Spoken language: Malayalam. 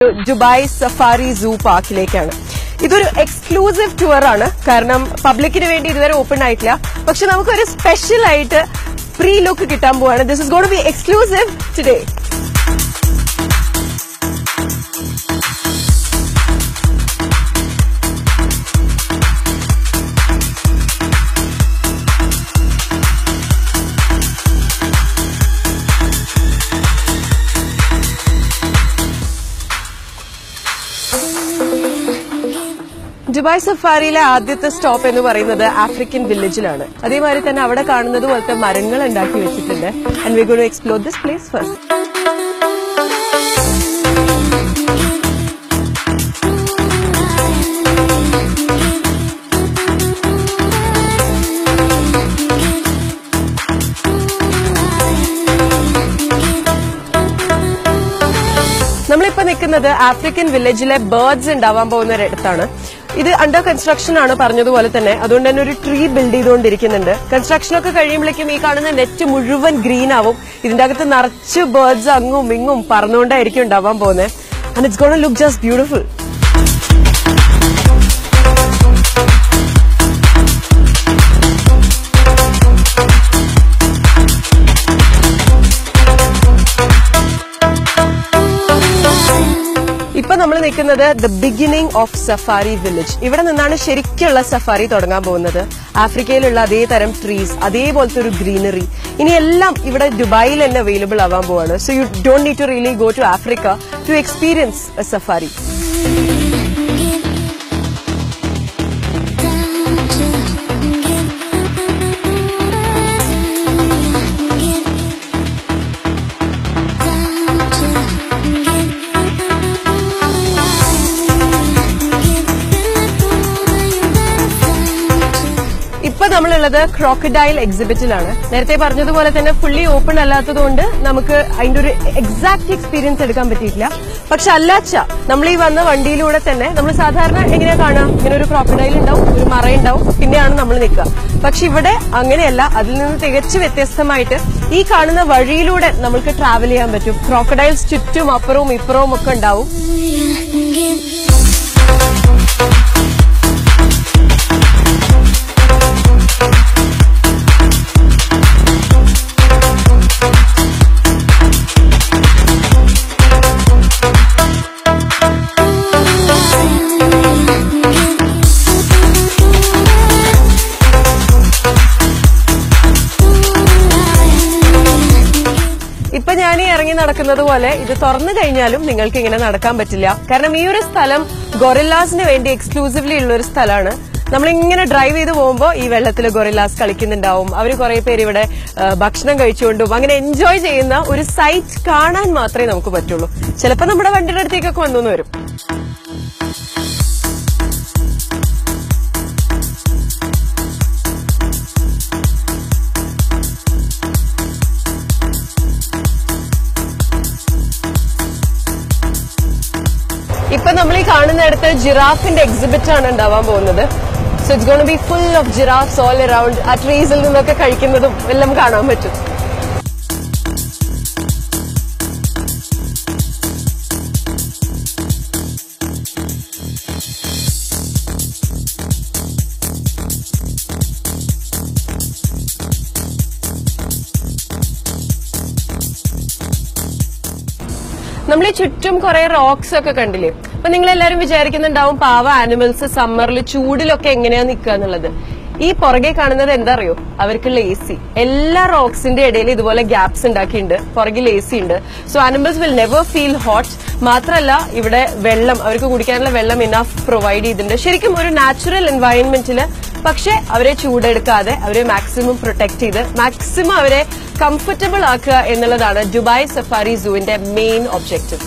ദുബായ് സഫാരി സൂ പാർക്കിലേക്കാണ്. ഇതൊരു എക്സ്ക്ലൂസീവ് ടൂർ ആണ്. കാരണം പബ്ലിക്കിന് വേണ്ടി ഇതുവരെ ഓപ്പൺ ആയിട്ടില്ല. പക്ഷെ നമുക്കൊരു സ്പെഷ്യൽ ആയിട്ട് പ്രീ ലുക്ക് കിട്ടാൻ പോവാണ്. This is going to be exclusive today. Dubai സഫാരിയിലെ ആദ്യത്തെ സ്റ്റോപ്പ് എന്ന് പറയുന്നത് ആഫ്രിക്കൻ വില്ലേജിലാണ്. അതേമാതിരി തന്നെ അവിടെ കാണുന്നത് പോലത്തെ മരങ്ങൾ ഉണ്ടാക്കി വെച്ചിട്ടുണ്ട്. And we going to explore this place first. നമ്മളിപ്പോ നിൽക്കുന്നത് ആഫ്രിക്കൻ വില്ലേജിലെ ബേർഡ്സ് ഉണ്ടാവാൻ പോകുന്ന ഒരിടത്താണ്. ഇത് അണ്ടർ കൺസ്ട്രക്ഷൻ ആണ് പറഞ്ഞതുപോലെ തന്നെ. അതുകൊണ്ട് തന്നെ ഒരു ട്രീ ബിൽഡ് ചെയ്തുകൊണ്ടിരിക്കുന്നുണ്ട്. കൺസ്ട്രക്ഷൻ ഒക്കെ കഴിയുമ്പോഴേക്കും ഈ കാണുന്ന നെറ്റ് മുഴുവൻ ഗ്രീൻ ആവും. ഇതിന്റെ അകത്ത് നിറച്ച് ബേർഡ്സ് അങ്ങും ഇങ്ങും പറന്നുകൊണ്ടായിരിക്കും ഉണ്ടാവാൻ പോകുന്നത്. And it's gonna look just beautiful. ഇപ്പൊ നമ്മൾ നിൽക്കുന്നത് the beginning of safari village. ഇവിടെ നിന്നാണ് ശരിക്കുള്ള സഫാരി തുടങ്ങാൻ പോകുന്നത്. ആഫ്രിക്കയിലുള്ള അതേ തരം ട്രീസ്, അതേപോലത്തെ ഒരു ഗ്രീനറി ഇനി എല്ലാം ഇവിടെ ദുബായിൽ തന്നെ അവൈലബിൾ ആവാൻ പോവാണ്. So you don't need to really go to Africa to experience a safari. ഇപ്പൊ നമ്മളുള്ളത് ക്രോക്കഡൈൽ എക്സിബിറ്റിലാണ്. നേരത്തെ പറഞ്ഞതുപോലെ തന്നെ ഫുള്ളി ഓപ്പൺ അല്ലാത്തതുകൊണ്ട് നമുക്ക് അതിന്റെ ഒരു എക്സാക്ട് എക്സ്പീരിയൻസ് എടുക്കാൻ പറ്റിയിട്ടില്ല. പക്ഷെ അല്ലാച്ച നമ്മൾ ഈ വന്ന വണ്ടിയിലൂടെ തന്നെ നമ്മൾ സാധാരണ എങ്ങനെയാ കാണാം, ഇങ്ങനെ ഒരു ക്രോക്കഡൈൽ ഉണ്ടാവും, ഒരു മറയുണ്ടാവും, പിന്നെയാണ് നമ്മൾ നിൽക്കുക. പക്ഷെ ഇവിടെ അങ്ങനെയല്ല. അതിൽ നിന്ന് തികച്ചു വ്യത്യസ്തമായിട്ട് ഈ കാണുന്ന വഴിയിലൂടെ നമുക്ക് ട്രാവൽ ചെയ്യാൻ പറ്റും. ക്രോക്കഡൈൽസ് ചുറ്റും അപ്പുറവും ഇപ്പുറവും ഒക്കെ ഉണ്ടാവും. ഇപ്പൊ ഞാൻ ഈ ഇറങ്ങി നടക്കുന്നത് പോലെ ഇത് തുറന്നു കഴിഞ്ഞാലും നിങ്ങൾക്ക് ഇങ്ങനെ നടക്കാൻ പറ്റില്ല. കാരണം ഈ ഒരു സ്ഥലം ഗൊറില്ലാസിന് വേണ്ടി എക്സ്ക്ലൂസീവ്ലി ഉള്ള ഒരു സ്ഥലമാണ്. നമ്മളിങ്ങനെ ഡ്രൈവ് ചെയ്ത് പോകുമ്പോൾ ഈ വെള്ളത്തിൽ ഗൊറില്ലാസ് കളിക്കുന്നുണ്ടാവും. അവർ കുറെ പേര് ഇവിടെ ഭക്ഷണം കഴിച്ചുകൊണ്ടും അങ്ങനെ എൻജോയ് ചെയ്യുന്ന ഒരു സൈറ്റ് കാണാൻ മാത്രമേ നമുക്ക് പറ്റുള്ളൂ. ചിലപ്പോൾ നമ്മുടെ വണ്ടിയുടെ അടുത്തേക്കൊക്കെ വന്നു വരും. ഇപ്പൊ നമ്മൾ ഈ കാണുന്നിടത്ത് ജിറാഫിന്റെ എക്സിബിറ്റ് ആണ് ഉണ്ടാവാൻ പോകുന്നത്. So it's gonna B full of giraffes all around. ആ ട്രീസിൽ നിന്നൊക്കെ കഴിക്കുന്നതും എല്ലാം കാണാൻ പറ്റും. നമ്മൾ ഈ ചുറ്റും കുറെ റോക്സ് ഒക്കെ കണ്ടില്ലേ. അപ്പൊ നിങ്ങൾ എല്ലാവരും വിചാരിക്കുന്നുണ്ടാവും പാവ ആനിമൽസ് സമ്മറിൽ ചൂടിലൊക്കെ എങ്ങനെയാ നിൽക്കുക എന്നുള്ളത്. ഈ പുറകെ കാണുന്നത് എന്താ അറിയോ, അവർക്കുള്ള AC. എല്ലാ റോക്സിന്റെ ഇടയിൽ ഇതുപോലെ ഗ്യാപ്സ് ഉണ്ടാക്കിയിട്ടുണ്ട്. പുറകിൽ AC ഉണ്ട്. So animals will never feel hot. മാത്രമല്ല ഇവിടെ വെള്ളം, അവർക്ക് കുടിക്കാനുള്ള വെള്ളം ഇനഫ് പ്രൊവൈഡ് ചെയ്തിട്ടുണ്ട്. ശരിക്കും ഒരു നാച്ചുറൽ എൻവയൺമെന്റില്. പക്ഷെ അവരെ ചൂടെടുക്കാതെ അവരെ മാക്സിമം പ്രൊട്ടക്ട് ചെയ്ത് മാക്സിമം അവരെ കംഫർട്ടബിൾ ആക്കുക എന്നുള്ളതാണ് ദുബായ് സഫാരി സൂവിന്റെ മെയിൻ ഒബ്ജക്റ്റീവ്.